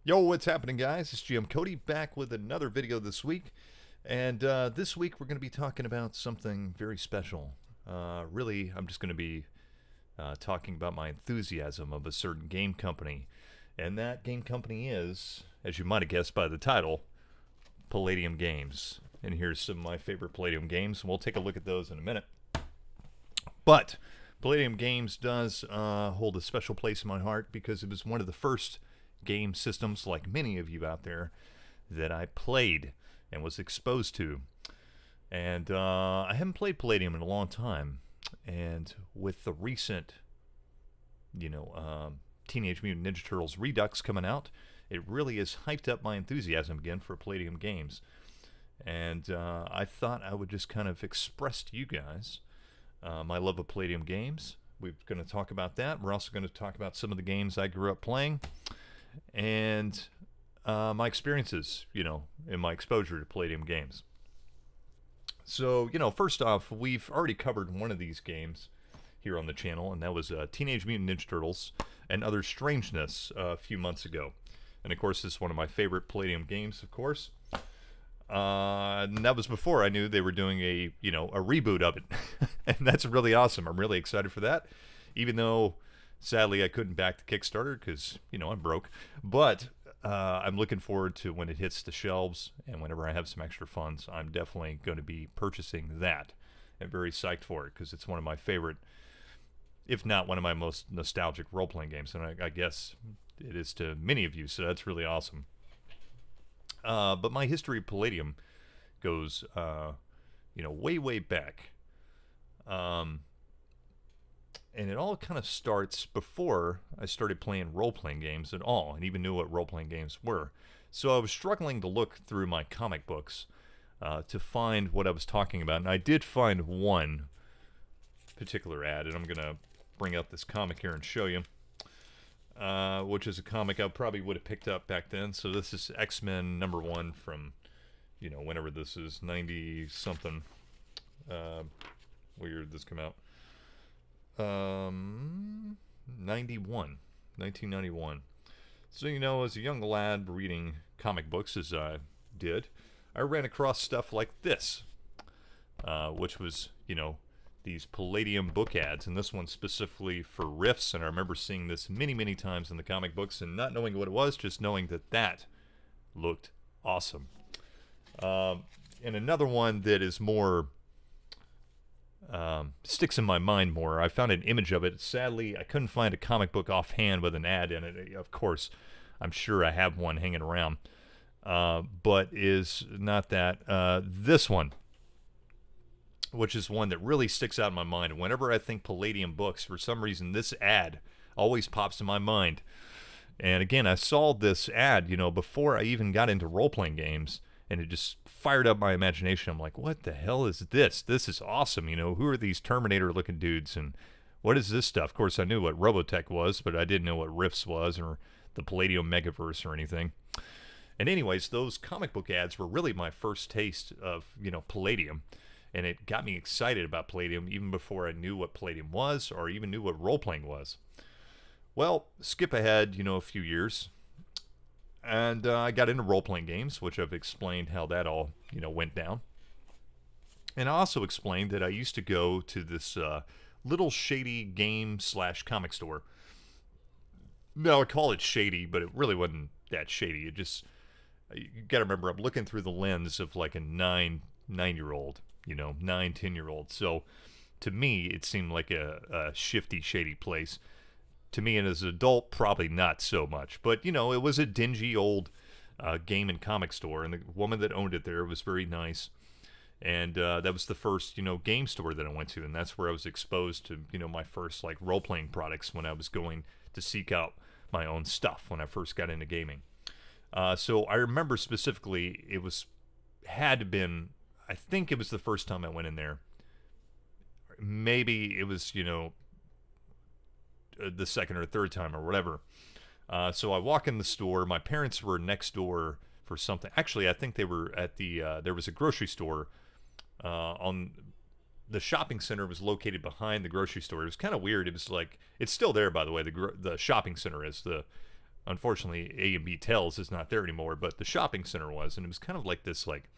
Yo, what's happening, guys? It's GM Cody back with another video this week. And this week we're going to be talking about something very special. Really, I'm just going to be talking about my enthusiasm of a certain game company. And that game company is, as you might have guessed by the title, Palladium Games. And here's some of my favorite Palladium games, and we'll take a look at those in a minute. But Palladium Games does hold a special place in my heart because it was one of the first game systems, like many of you out there, that I played and was exposed to. And I haven't played Palladium in a long time. And with the recent, Teenage Mutant Ninja Turtles Redux coming out, it really has hyped up my enthusiasm again for Palladium games. And I thought I would just kind of express to you guys my love of Palladium games. We're going to talk about that. We're also going to talk about some of the games I grew up playing and my experiences, in my exposure to Palladium games. So, first off, we've already covered one of these games here on the channel, and that was Teenage Mutant Ninja Turtles and Other Strangeness a few months ago. And, of course, this is one of my favorite Palladium games, of course. And that was before I knew they were doing a reboot of it. And that's really awesome. I'm really excited for that, even though sadly I couldn't back the Kickstarter because, I'm broke. But I'm looking forward to when it hits the shelves, and whenever I have some extra funds, I'm definitely going to be purchasing that. I'm very psyched for it because it's one of my favorite, if not one of my most nostalgic role-playing games, and I guess it is to many of you, so that's really awesome. But my history of Palladium goes, way, way back. And it all kind of starts before I started playing role-playing games at all, and even knew what role-playing games were. So I was struggling to look through my comic books to find what I was talking about, and I did find one particular ad, and I'm going to bring up this comic here and show you, which is a comic I probably would have picked up back then. So this is X-Men #1 from, whenever this is, 90-something. What year did this come out? 1991. So, as a young lad reading comic books, as I did, I ran across stuff like this, which was, these Palladium book ads, and this one specifically for Riffs, and I remember seeing this many, many times in the comic books and not knowing what it was, just knowing that looked awesome. And another one that is more sticks in my mind more. I found an image of it. Sadly, I couldn't find a comic book offhand with an ad in it. Of course, I'm sure I have one hanging around, but is not that. This one, which is one that really sticks out in my mind. And whenever I think Palladium books, for some reason, this ad always pops in my mind. And again, I saw this ad, before I even got into role-playing games, and it just fired up my imagination. I'm like, what the hell is this? This is awesome. Who are these Terminator-looking dudes, and what is this stuff? Of course, I knew what Robotech was, but I didn't know what Rifts was or the Palladium Megaverse or anything. And anyways, those comic book ads were really my first taste of, Palladium, and it got me excited about Palladium even before I knew what Palladium was or even knew what role-playing was. Well, skip ahead, a few years. And I got into role-playing games, which I've explained how that all, went down. And I also explained that I used to go to this little shady game/comic store. Now, I call it shady, but it really wasn't that shady. It just, you got to remember, I'm looking through the lens of like a nine-year-old, 10-year-old. So to me, it seemed like a shifty, shady place. To me, and as an adult, probably not so much. But, it was a dingy old game and comic store, and the woman that owned it there was very nice. And that was the first, game store that I went to, and that's where I was exposed to, my first, role-playing products when I was going to seek out my own stuff when I first got into gaming. So I remember specifically, had to been, I think it was the first time I went in there. Maybe it was, the second or third time or whatever. So I walk in the store. My parents were next door for something. Actually, I think they were at the, there was a grocery store on the shopping center was located behind the grocery store. It was kind of weird. It was like, it's still there, by the way. The shopping center is unfortunately, A and B Tells is not there anymore, but the shopping center was, and it was kind of like this like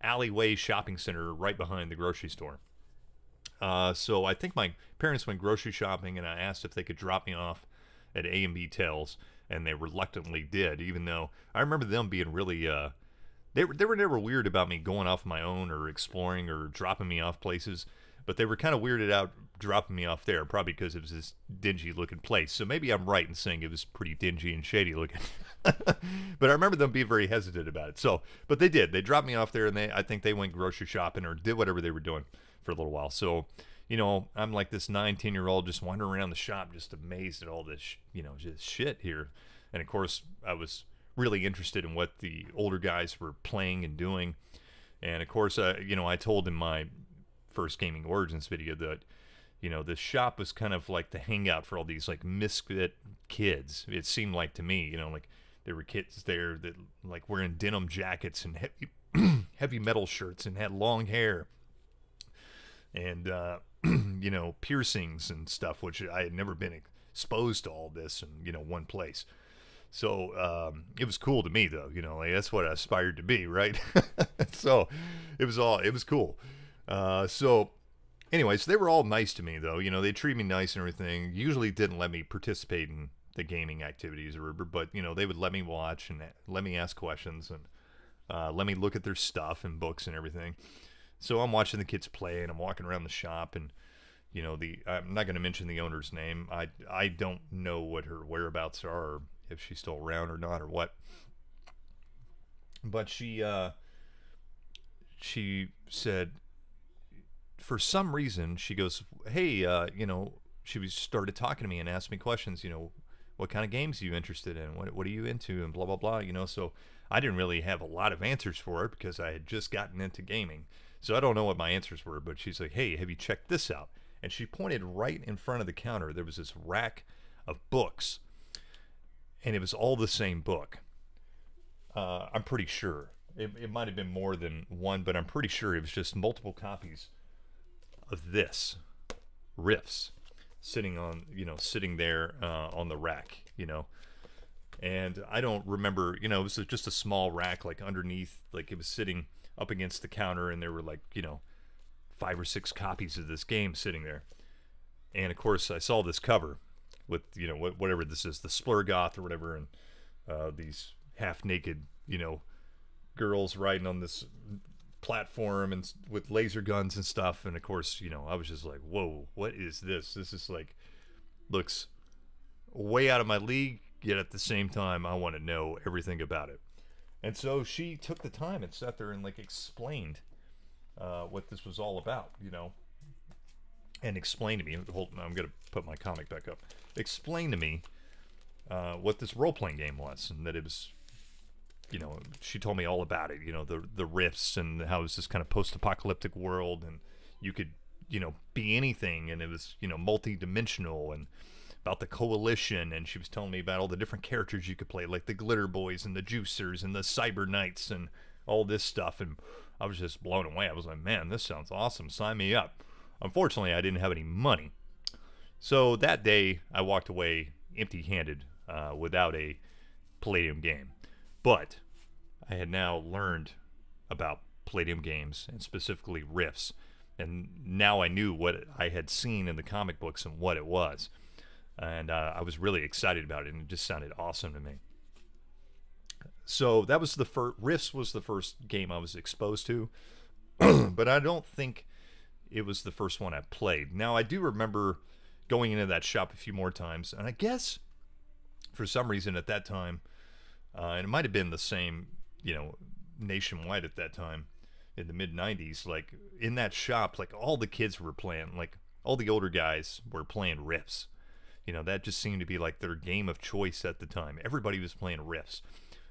alleyway shopping center right behind the grocery store. So I think my parents went grocery shopping, and I asked if they could drop me off at A and B Tells, and they reluctantly did. Even though I remember them being really, they were never weird about me going off my own or exploring or dropping me off places, but they were kind of weirded out dropping me off there, probably because it was this dingy looking place. So maybe I'm right in saying it was pretty dingy and shady looking. But I remember them being very hesitant about it. So, but they did. They dropped me off there, and I think they went grocery shopping or did whatever they were doing for a little while. So, you know, I'm like this 9-10-year-old just wandering around the shop, just amazed at all this, just shit here. And of course, I was really interested in what the older guys were playing and doing. And of course, I told in my first Gaming Origins video that, the shop was kind of like the hangout for all these like misfit kids. It seemed like to me, like there were kids there that like wearing denim jackets and heavy metal shirts and had long hair and piercings and stuff, which I had never been exposed to all this in one place. So it was cool to me, though. Like that's what I aspired to be, right? So it was cool. So anyways, they were all nice to me, though. They treated me nice and everything. Usually didn't let me participate in the gaming activities, but they would let me watch and let me ask questions and let me look at their stuff and books and everything. So I'm watching the kids play, and I'm walking around the shop, and I'm not going to mention the owner's name. I don't know what her whereabouts are, or if she's still around or not, or what. But she said, for some reason, she goes, hey, she started talking to me and asked me questions. What kind of games are you interested in? What are you into? And blah blah blah. So I didn't really have a lot of answers for her because I had just gotten into gaming. So I don't know what my answers were, but she's like, hey, have you checked this out? And she pointed right in front of the counter. There was this rack of books, and it was all the same book. I'm pretty sure. It might have been more than one, but I'm pretty sure it was just multiple copies of this, Riffs, sitting there on the rack, And I don't remember, it was just a small rack, like underneath, like it was sitting up against the counter, and there were like 5 or 6 copies of this game sitting there. And of course I saw this cover with whatever this is, the Splurgoth or whatever, and these half naked girls riding on this platform and with laser guns and stuff. And of course I was just like, whoa, what is this? This is like, looks way out of my league, yet at the same time I want to know everything about it. And so she took the time and sat there and like explained what this was all about, and explained to me. Hold on, I'm gonna put my comic back up. Explained to me what this role-playing game was, and that it was, she told me all about it. The rifts, and how it was this kind of post-apocalyptic world, and you could be anything, and it was multi-dimensional, and about the coalition. And she was telling me about all the different characters you could play, like the Glitter Boys and the Juicers and the Cyber Knights and all this stuff. And I was just blown away. I was like, man, this sounds awesome. Sign me up. Unfortunately, I didn't have any money. So that day, I walked away empty-handed without a Palladium game. But I had now learned about Palladium games, and specifically Riffs. And now I knew what I had seen in the comic books and what it was. And I was really excited about it, and it just sounded awesome to me. So that was the first. Riffs was the first game I was exposed to, but I don't think it was the first one I played. Now I do remember going into that shop a few more times, and I guess for some reason at that time, and it might have been the same, nationwide at that time in the mid '90s. Like in that shop, like all the kids were playing, like all the older guys were playing Riffs. That just seemed to be like their game of choice at the time. Everybody was playing Riffs.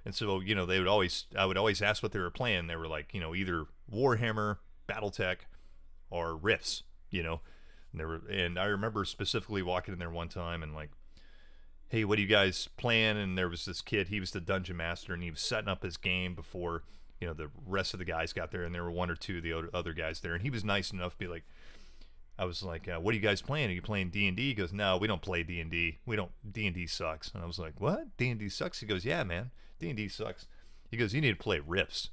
And so, I would always ask what they were playing. They were like, either Warhammer, Battletech, or Riffs, and I remember specifically walking in there one time and like, hey, what are you guys playing? And there was this kid, he was the dungeon master, and he was setting up his game before, the rest of the guys got there, and there were 1 or 2 of the other guys there. And he was nice enough to be like, I was like, what are you guys playing? Are you playing D&D? He goes, no, we don't play D&D. We don't, D&D sucks. And I was like, what? D&D sucks? He goes, yeah, man, D&D sucks. He goes, you need to play Rifts.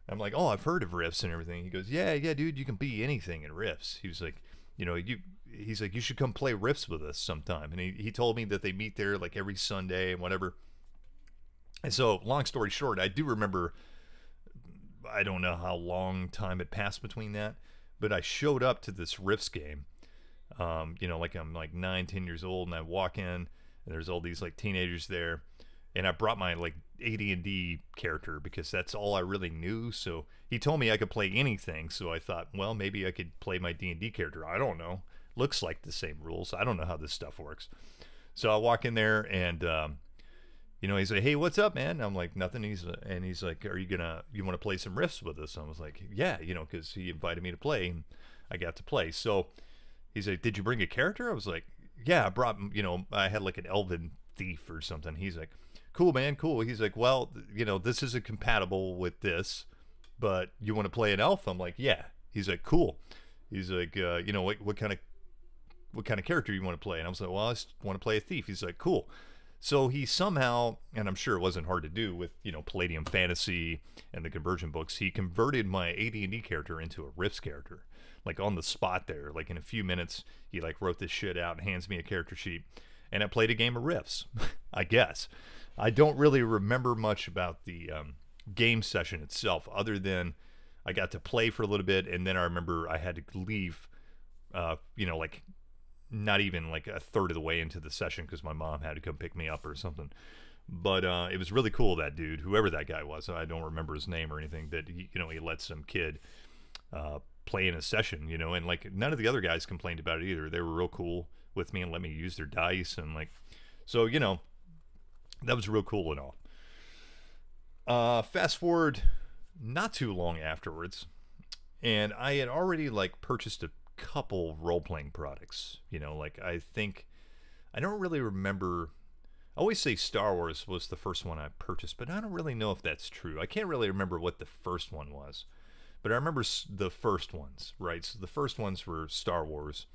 I'm like, oh, I've heard of Rifts and everything. He goes, yeah, dude, you can be anything in Rifts. He was like, he's like, you should come play Rifts with us sometime. And he told me that they meet there like every Sunday and whatever. And so, long story short, I do remember, I don't know how long time had passed between that, but I showed up to this Rifts game. Like I'm like 9, 10 years old, and I walk in, and there's all these like teenagers there, and I brought my like AD&D character because that's all I really knew. So he told me I could play anything, so I thought, well, maybe I could play my D&D character. I don't know. Looks like the same rules. I don't know how this stuff works. So I walk in there, and he's like, hey, what's up, man? I'm like, nothing. He's like, you want to play some Rifts with us? I was like, yeah, because he invited me to play, and I got to play. So he's like, did you bring a character? I was like, yeah, I brought, I had like an elven thief or something. He's like, cool, man, cool. He's like, well, this isn't compatible with this, but you want to play an elf? I'm like, yeah. He's like, cool. He's like, what kind of character you want to play? And I was like, well, I just want to play a thief. He's like, cool. So he somehow, and I'm sure it wasn't hard to do with, Palladium Fantasy and the conversion books, he converted my AD&D character into a Rifts character, like on the spot there. Like in a few minutes, he like wrote this shit out and hands me a character sheet, and I played a game of Rifts, I guess. I don't really remember much about the game session itself, other than I got to play for a little bit, and then I remember I had to leave, like not even like a third of the way into the session because my mom had to come pick me up or something. But it was really cool, that dude, whoever that guy was. I don't remember his name or anything, that he let some kid play in a session, and like none of the other guys complained about it either. They were real cool with me and let me use their dice, and like, so that was real cool and all. Fast forward not too long afterwards, and I had already like purchased a couple role-playing products. Like I don't really remember. I always say Star Wars was the first one I purchased, but I don't really know if that's true. I can't really remember what the first one was, but I remember the first ones, right? So the first ones were Star Wars,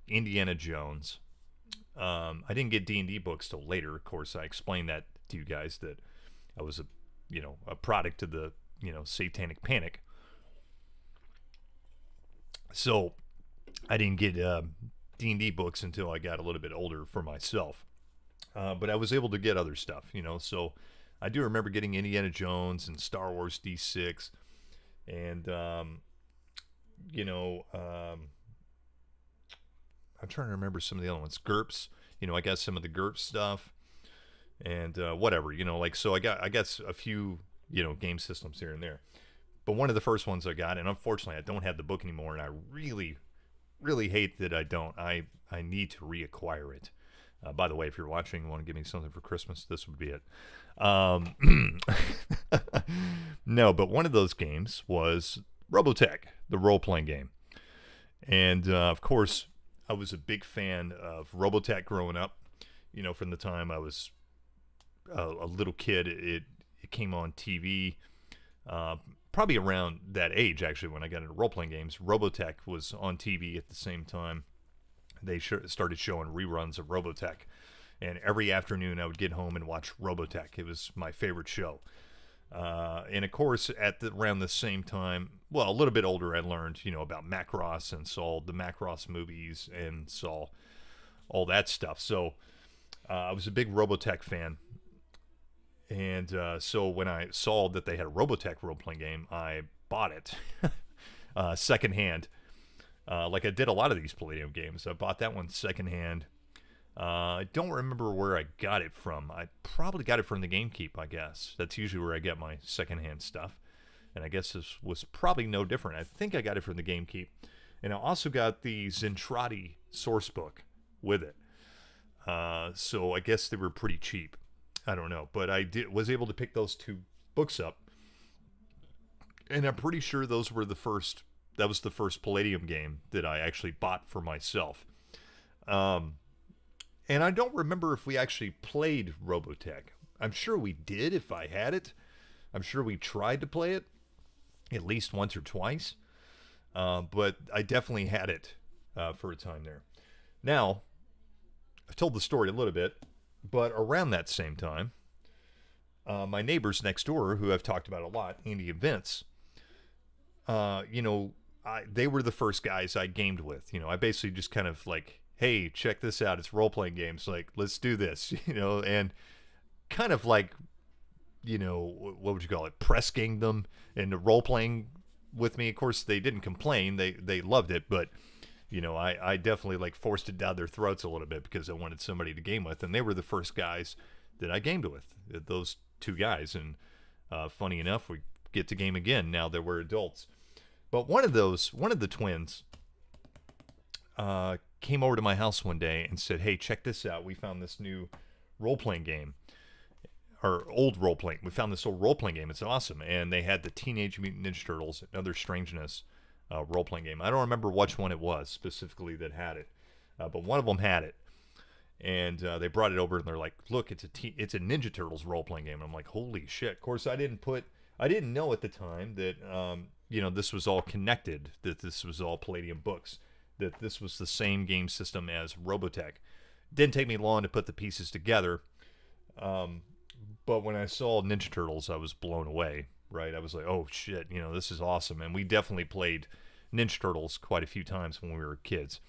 Indiana Jones. I didn't get D&D books till later. Of course, I explained that to you guys, that I was a product of the satanic panic. So I didn't get D&D books until I got a little bit older for myself. But I was able to get other stuff, so I do remember getting Indiana Jones and Star Wars D6, and I'm trying to remember some of the other ones. GURPS, I got some of the GURPS stuff, and whatever, like, so I got a few, game systems here and there. But one of the first ones I got, and unfortunately I don't have the book anymore, and I really, really hate that I don't. I need to reacquire it. By the way, if you're watching and want to give me something for Christmas, this would be it. No, but one of those games was Robotech, the role-playing game. And, of course, I was a big fan of Robotech growing up. From the time I was a little kid, it came on TV. Probably around that age, actually, when I got into role-playing games. Robotech was on TV at the same time. They started showing reruns of Robotech, and every afternoon I would get home and watch Robotech. It was my favorite show. And of course, around the same time, well, a little bit older, I learned, about Macross, and saw the Macross movies and saw all that stuff. So I was a big Robotech fan. And so when I saw that they had a Robotech role-playing game, I bought it secondhand. Like I did a lot of these Palladium games. I bought that one secondhand. I don't remember where I got it from. I probably got it from the GameKeep, I guess. That's usually where I get my secondhand stuff. And I guess this was probably no different. I think I got it from the GameKeep. And I also got the Zentradi source book with it. So I guess they were pretty cheap. I don't know. But I was able to pick those two books up. And I'm pretty sure those were the first... That was the first Palladium game that I actually bought for myself. And I don't remember if we actually played Robotech. I'm sure we did if I had it. I'm sure we tried to play it at least once or twice. But I definitely had it for a time there. Now, I've told the story a little bit, but around that same time, my neighbors next door, who I've talked about a lot, Andy and Vince, they were the first guys I gamed with. I basically just kind of like, hey, check this out. It's role-playing games. Like, let's do this, and kind of like, what would you call it? Press ganged them into role-playing with me. Of course, they didn't complain. They loved it, but, I definitely like forced it down their throats a little bit because I wanted somebody to game with, and they were the first guys that I gamed with, those two guys. And funny enough, we get to game again now that we're adults. But one of the twins came over to my house one day and said, hey, check this out. We found this new role-playing game, or old role-playing. We found this old role-playing game. It's awesome. And they had the Teenage Mutant Ninja Turtles, Another Strangeness role-playing game. I don't remember which one it was specifically that had it, but one of them had it. And they brought it over, and they're like, look, it's a Ninja Turtles role-playing game. And I'm like, holy shit. Of course, I didn't know at the time that, this was all connected, that this was all Palladium books, that this was the same game system as Robotech. Didn't take me long to put the pieces together. But when I saw Ninja Turtles, I was blown away, right? I was like, oh shit, this is awesome. And we definitely played Ninja Turtles quite a few times when we were kids.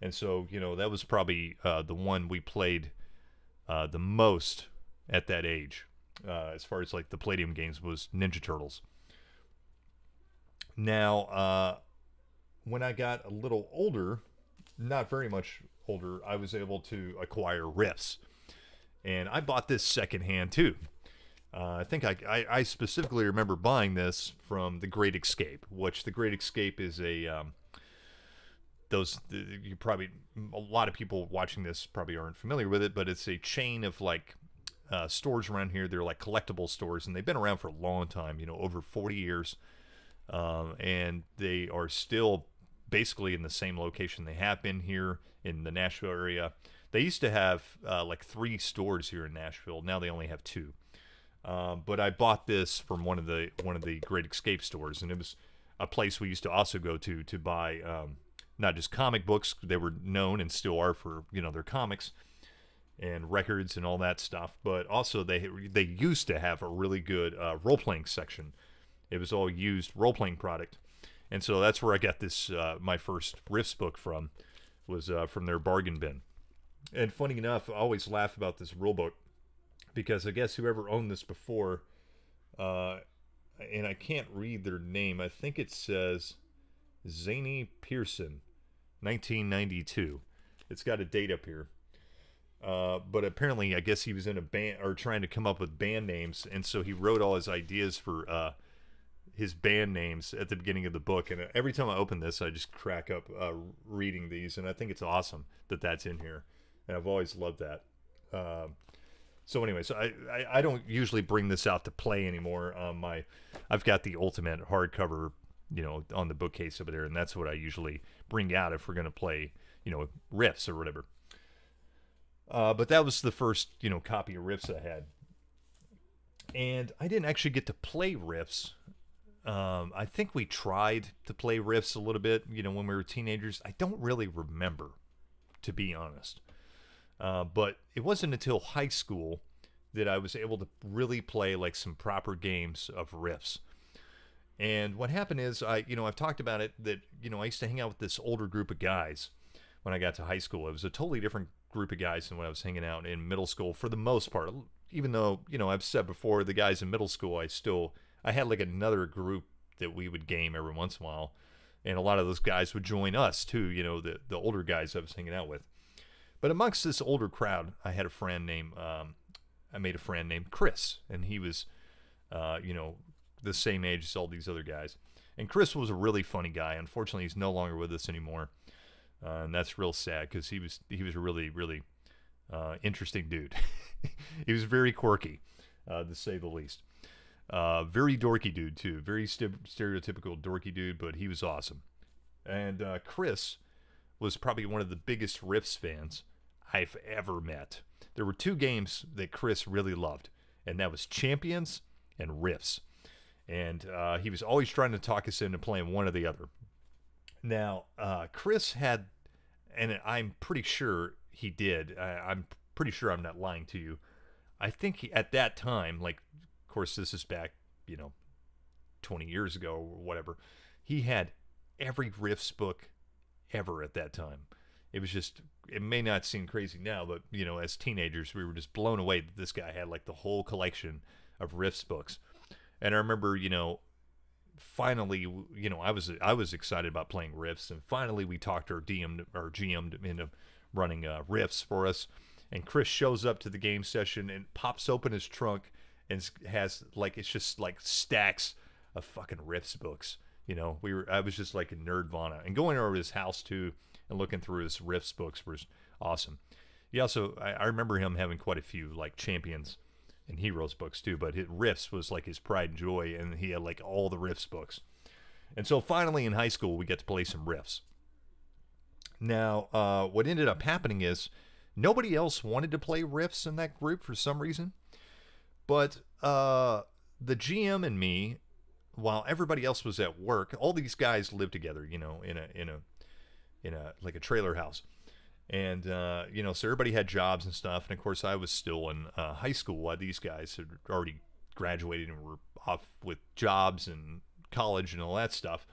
And so, that was probably the one we played the most at that age, as far as like the Palladium games, was Ninja Turtles. Now, when I got a little older, not very much older, I was able to acquire Riffs. And I bought this secondhand too. I think I specifically remember buying this from The Great Escape, which The Great Escape is a... a lot of people watching this probably aren't familiar with it, but it's a chain of like stores around here. They're like collectible stores, and they've been around for a long time, over 40 years. And they are still basically in the same location they have been here in the Nashville area. They used to have like 3 stores here in Nashville. Now they only have 2. But I bought this from one of the Great Escape stores, and it was a place we used to also go to buy not just comic books. They were known and still are for their comics and records and all that stuff. But also they used to have a really good role-playing section. It was all used role-playing product. And so that's where I got this, my first Riffs book from, was from their bargain bin. And funny enough, I always laugh about this rule book, because I guess whoever owned this before, and I can't read their name, I think it says Zany Pearson, 1992. It's got a date up here. But apparently, I guess he was in a band, or trying to come up with band names, and so he wrote all his ideas for his band names at the beginning of the book. And every time I open this, I just crack up reading these, and I think it's awesome that that's in here, and I've always loved that. So anyway, so I don't usually bring this out to play anymore. I've got the ultimate hardcover, on the bookcase over there, and that's what I usually bring out if we're going to play, Riffs or whatever. But that was the first, copy of Riffs I had. And I didn't actually get to play Riffs. I think we tried to play Riffs a little bit, when we were teenagers. I don't really remember, to be honest. But it wasn't until high school that I was able to really play like some proper games of Riffs. And what happened is, I've talked about it, that, I used to hang out with this older group of guys when I got to high school. It was a totally different group of guys than when I was hanging out in middle school, for the most part. Even though, I've said before, the guys in middle school, I had like another group that we would game every once in a while. And a lot of those guys would join us too, the older guys I was hanging out with. But amongst this older crowd, I had a friend named, I made a friend named Chris. And he was, the same age as all these other guys. And Chris was a really funny guy. Unfortunately, he's no longer with us anymore. And that's real sad, because he was a really, really interesting dude. He was very quirky, to say the least. Very dorky dude, too. Very stereotypical dorky dude, but he was awesome. And Chris was probably one of the biggest Riffs fans I've ever met. There were 2 games that Chris really loved, and that was Champions and Riffs. And he was always trying to talk us into playing one or the other. Now, Chris had and I'm pretty sure he did. I'm pretty sure I'm not lying to you. I think at that time, like, of course, this is back, 20 years ago or whatever. He had every Riffs book ever at that time. It was just, it may not seem crazy now, but, as teenagers, we were just blown away that this guy had like the whole collection of Riffs books. And I remember, finally, I was excited about playing Riffs, and finally we talked our GM into running Riffs for us. And Chris shows up to the game session and pops open his trunk and has like, it's just like stacks of fucking Riffs books. I was just like a nerdvana, and going over to his house too and looking through his Riffs books was awesome. He also, I remember him having quite a few like Champions and Heroes books too, but his Riffs was like his pride and joy, and he had like all the Riffs books. And so finally in high school, we get to play some Riffs. Now, what ended up happening is nobody else wanted to play Riffs in that group for some reason, but the GM and me, while everybody else was at work, all these guys lived together, in a like a trailer house. And, so everybody had jobs and stuff. And of course I was still in high school while these guys had already graduated and were off with jobs and college and all that stuff.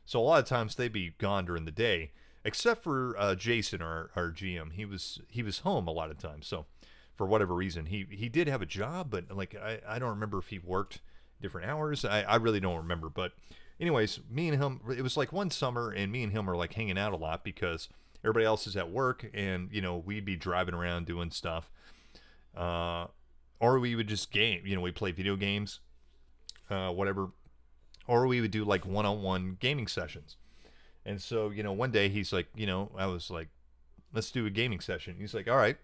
So a lot of times they'd be gone during the day, except for Jason, our GM. He was home a lot of times. So for whatever reason, he did have a job, but like, I don't remember if he worked different hours. I really don't remember. But anyways, me and him, it was like one summer, and me and him are like hanging out a lot because everybody else is at work, and we'd be driving around doing stuff, or we would just game. We play video games, whatever, or we would do like one-on-one gaming sessions. And so one day he's like, I was like, let's do a gaming session. He's like, all right.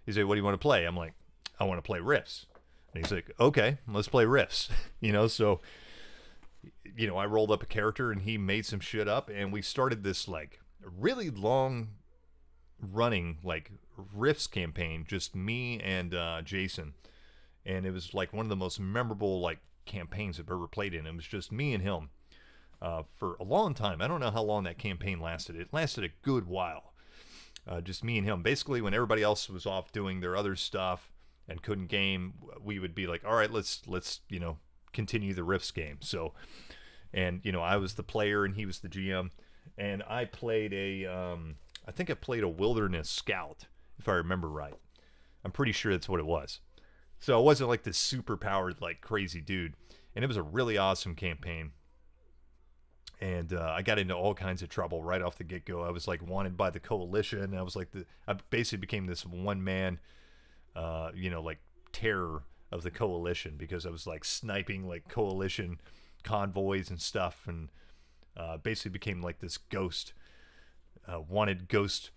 He's like, what do you want to play? I'm like, I want to play Riffs. And he's like, okay, let's play Riffs. So I rolled up a character and he made some shit up, and we started this like really long running like Riffs campaign, just me and Jason. And it was like one of the most memorable like campaigns I've ever played in. It was just me and him for a long time. I don't know how long that campaign lasted. It lasted a good while. Just me and him. Basically, when everybody else was off doing their other stuff and couldn't game, we would be like, all right, let's continue the Riffs game. So, and I was the player and he was the GM, and I played I think I played a wilderness scout, if I remember right. I'm pretty sure that's what it was. So it wasn't like this super powered like crazy dude, and it was a really awesome campaign. And I got into all kinds of trouble right off the get-go. I was like wanted by the coalition. I was like I basically became this one man, like terror of the coalition, because I was like sniping like coalition convoys and stuff, and basically became like this ghost, wanted ghost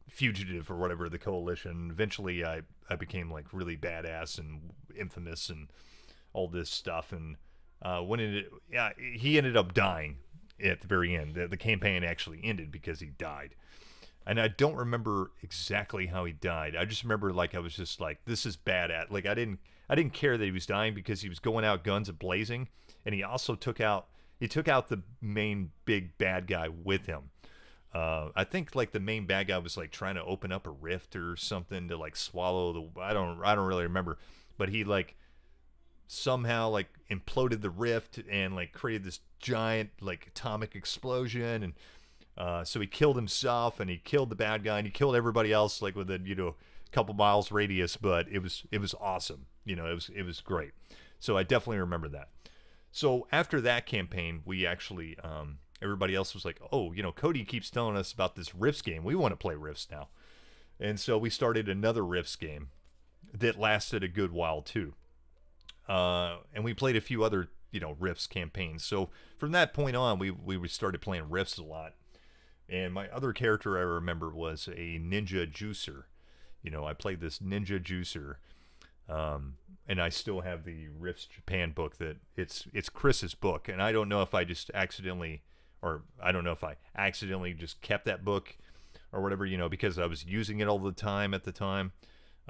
fugitive or whatever of the coalition. Eventually I became like really badass and infamous and all this stuff. And he ended up dying at the very end. The campaign actually ended because he died. And I don't remember exactly how he died. I just remember like I was just like, this is badass. Like I didn't care that he was dying, because he was going out guns a-blazing, and he also took out the main big bad guy with him. I think like the main bad guy was like trying to open up a rift or something to like swallow the, I don't really remember, but he like somehow like imploded the rift and like created this giant like atomic explosion. And so he killed himself, and he killed the bad guy, and he killed everybody else like within a couple miles radius. But it was awesome. It was great. So I definitely remember that. So after that campaign, we actually everybody else was like, oh, Cody keeps telling us about this Rifts game. We want to play Rifts now. And so we started another Rifts game that lasted a good while too. And we played a few other Rifts campaigns. So from that point on, we started playing Rifts a lot. And my other character I remember was a ninja juicer. I played this ninja juicer. And I still have the Rifts Japan book that it's Chris's book. And I don't know if I just accidentally, or I don't know if I accidentally just kept that book or whatever, because I was using it all the time at the time,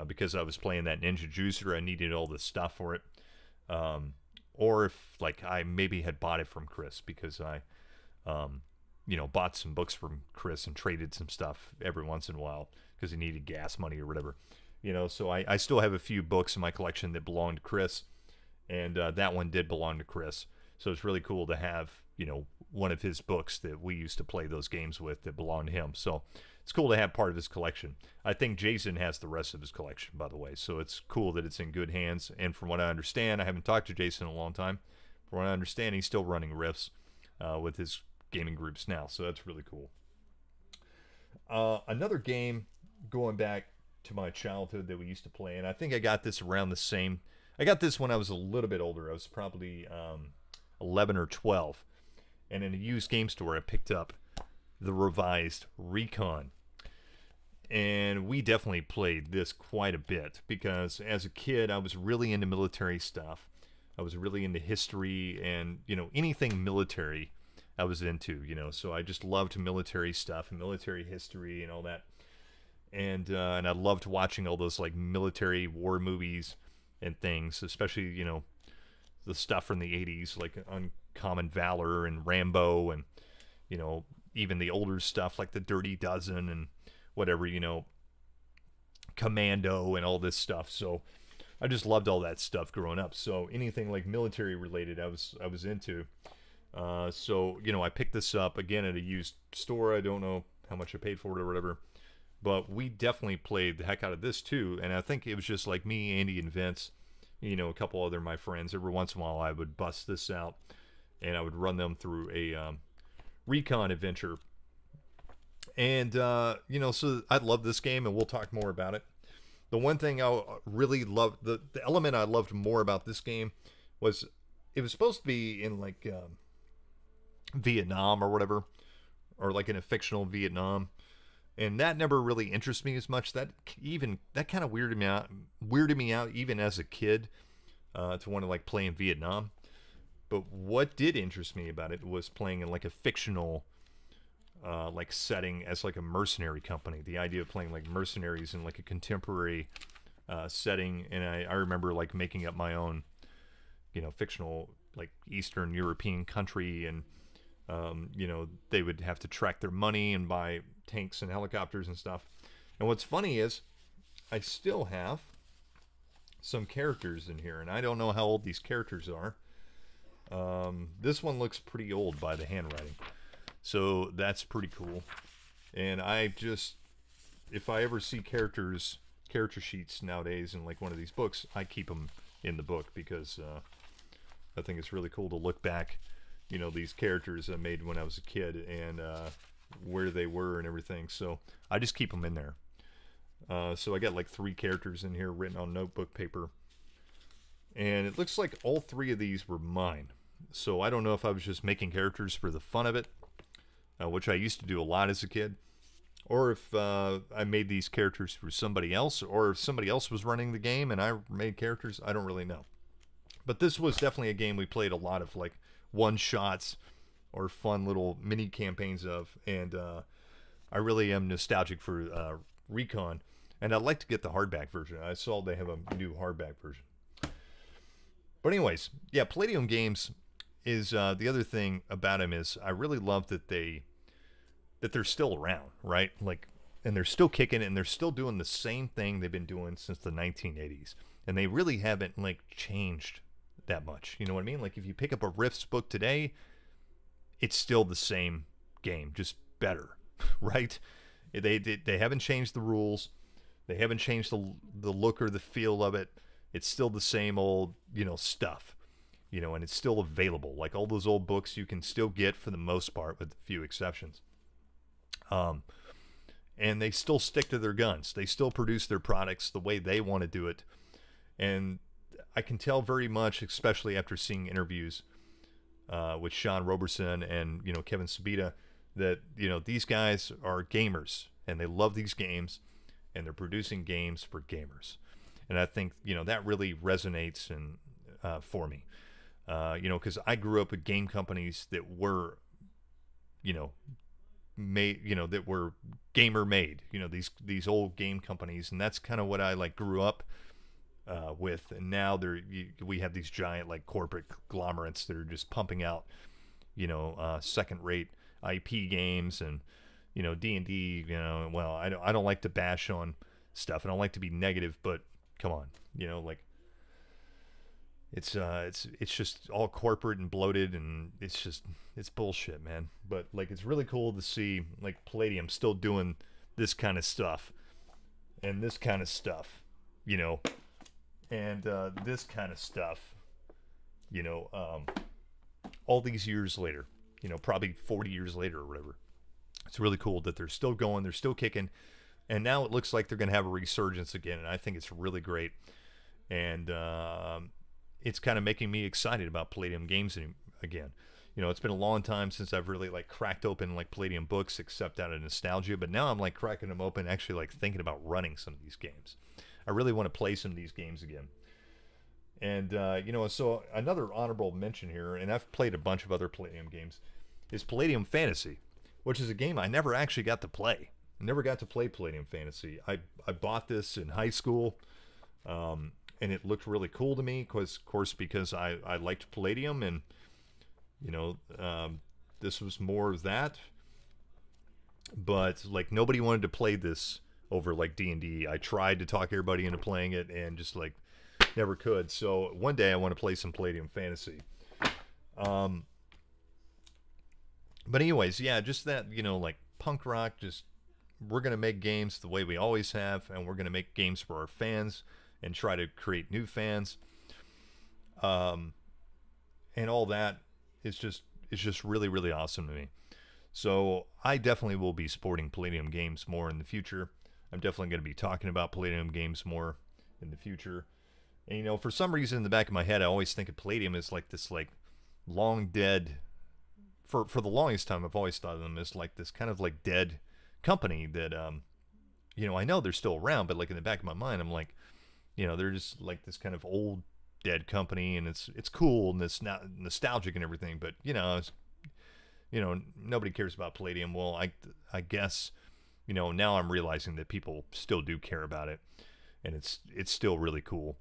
because I was playing that ninja juicer. I needed all the stuff for it. Or if like I maybe had bought it from Chris, because I bought some books from Chris and traded some stuff every once in a while because he needed gas money or whatever. So I still have a few books in my collection that belong to Chris, and that one did belong to Chris. So it's really cool to have, one of his books that we used to play those games with that belong to him. So it's cool to have part of his collection. I think Jason has the rest of his collection, by the way. So it's cool that it's in good hands. And from what I understand, I haven't talked to Jason in a long time. From what I understand, he's still running Rifts with his gaming groups now. So that's really cool. Another game going back to my childhood that we used to play, and I think I got this around the same. I got this when I was a little bit older. I was probably 11 or 12. And in a used game store, I picked up the revised Recon. And we definitely played this quite a bit because as a kid, I was really into military stuff. I was really into history and, anything military I was into, So I just loved military stuff and military history and all that. And I loved watching all those, like, military war movies and things, especially, the stuff from the 80s, like Uncommon Valor and Rambo and, even the older stuff like the Dirty Dozen and whatever, Commando and all this stuff. So I just loved all that stuff growing up. So anything like military related, I was into. So, I picked this up again at a used store. I don't know how much I paid for it or whatever, but we definitely played the heck out of this too. And I think it was just like me, Andy, and Vince, a couple other of my friends. Every once in a while I would bust this out and I would run them through a recon adventure. And, so I love this game and we'll talk more about it. The one thing I really loved, the element I loved more about this game was it was supposed to be in like Vietnam or whatever, or like in a fictional Vietnam. And that never really interested me as much. That kind of weirded me out even as a kid to want to like play in Vietnam. But what did interest me about it was playing in like a fictional like setting as like a mercenary company. The idea of playing like mercenaries in like a contemporary setting. And I remember like making up my own, fictional like Eastern European country, and they would have to track their money and buy tanks and helicopters and stuff. And what's funny is I still have some characters in here, and I don't know how old these characters are. This one looks pretty old by the handwriting, so that's pretty cool. And if I ever see character sheets nowadays in like one of these books, I keep them in the book because I think it's really cool to look back, these characters I made when I was a kid and where they were and everything. So I just keep them in there. So I got like 3 characters in here written on notebook paper. And it looks like all 3 of these were mine. So I don't know if I was just making characters for the fun of it, which I used to do a lot as a kid, or if I made these characters for somebody else, or if somebody else was running the game and I made characters. I don't really know. But this was definitely a game we played a lot of, like one-shots or fun little mini campaigns of, and I really am nostalgic for Recon, and I'd like to get the hardback version. I saw they have a new hardback version. But anyways, yeah, Palladium Games is the other thing about them is I really love that they're still around, right? Like, and they're still kicking and they're still doing the same thing they've been doing since the 1980s, and they really haven't like changed that much. You know what I mean? Like if you pick up a Rifts book today, it's still the same game, just better, right? They haven't changed the rules. They haven't changed the look or the feel of it. It's still the same old, stuff, and it's still available. Like all those old books you can still get for the most part, with a few exceptions. And they still stick to their guns. They still produce their products the way they want to do it. And I can tell very much, especially after seeing interviews with Sean Roberson and, Kevin Sabita, that, these guys are gamers and they love these games and they're producing games for gamers. And I think, that really resonates for me, because I grew up with game companies that were, made, that were gamer made, these old game companies. And that's kind of what I like grew up with. And now we have these giant like corporate conglomerates that are just pumping out, second rate IP games and, you know, D&D, you know, well, I don't like to bash on stuff. I don't like to be negative, but come on, you know, like it's just all corporate and bloated, and it's bullshit, man. But like, it's really cool to see like Palladium still doing this kind of stuff and this kind of stuff, you know, and this kind of stuff, you know, all these years later, you know, probably 40 years later or whatever. It's really cool that they're still going, they're still kicking, and now it looks like they're going to have a resurgence again, and I think it's really great. And it's kind of making me excited about Palladium games again. You know, it's been a long time since I've really like cracked open like Palladium books, except out of nostalgia, but now I'm like cracking them open, actually like thinking about running some of these games. I really want to play some of these games again. And you know, so another honorable mention here, and I've played a bunch of other Palladium games, is Palladium Fantasy, which is a game I never actually got to play. I never got to play Palladium Fantasy. I bought this in high school, and it looked really cool to me, of course, because I liked Palladium, and you know, this was more of that. But like, nobody wanted to play this over like D&D. I tried to talk everybody into playing it, and just like never could. So one day I want to play some Palladium Fantasy. But anyways, yeah, just that, you know, like punk rock, just we're going to make games the way we always have, and we're going to make games for our fans and try to create new fans. And all that is just really, really awesome to me. So I definitely will be supporting Palladium games more in the future. I'm definitely going to be talking about Palladium games more in the future. And, you know, for some reason in the back of my head, I always think of Palladium as like this like long dead, for the longest time I've always thought of them as like this kind of like dead company that, you know, I know they're still around, but like in the back of my mind, I'm like, you know, they're just like this kind of old dead company, and it's cool and it's not nostalgic and everything, but you know, nobody cares about Palladium. Well, I guess, you know, now I'm realizing that people still do care about it, and it's still really cool,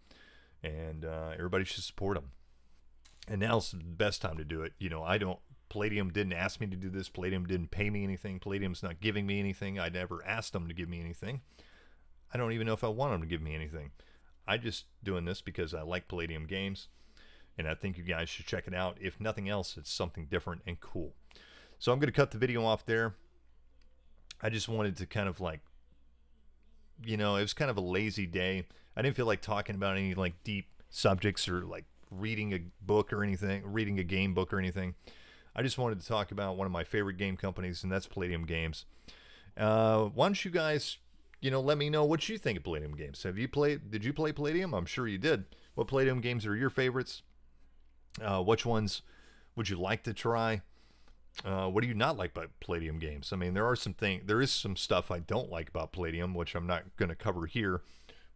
and everybody should support them. And now's the best time to do it. You know, Palladium didn't ask me to do this. Palladium didn't pay me anything. Palladium's not giving me anything. I never asked them to give me anything. I don't even know if I want them to give me anything. I just doing this because I like Palladium games, and I think you guys should check it out. If nothing else, it's something different and cool. So I'm going to cut the video off there. I just wanted to kind of like, you know, it was kind of a lazy day. I didn't feel like talking about any like deep subjects or like reading a book or anything, reading a game book or anything. I just wanted to talk about one of my favorite game companies, and that's Palladium Games. Why don't you guys, you know, let me know what you think of Palladium games. Did you play Palladium? I'm sure you did. What Palladium games are your favorites? Which ones would you like to try? What do you not like about Palladium games? I mean, there is some stuff I don't like about Palladium, which I'm not going to cover here.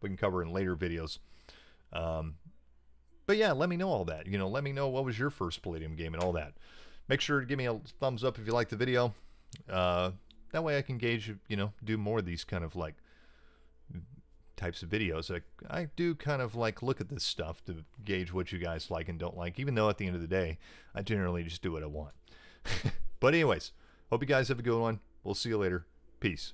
We can cover in later videos. But yeah, let me know all that. You know, let me know what was your first Palladium game and all that. Make sure to give me a thumbs up if you like the video. That way I can gauge, you know, do more of these kind of like types of videos. I do kind of like look at this stuff to gauge what you guys like and don't like, even though at the end of the day, I generally just do what I want. But anyways, hope you guys have a good one. We'll see you later. Peace.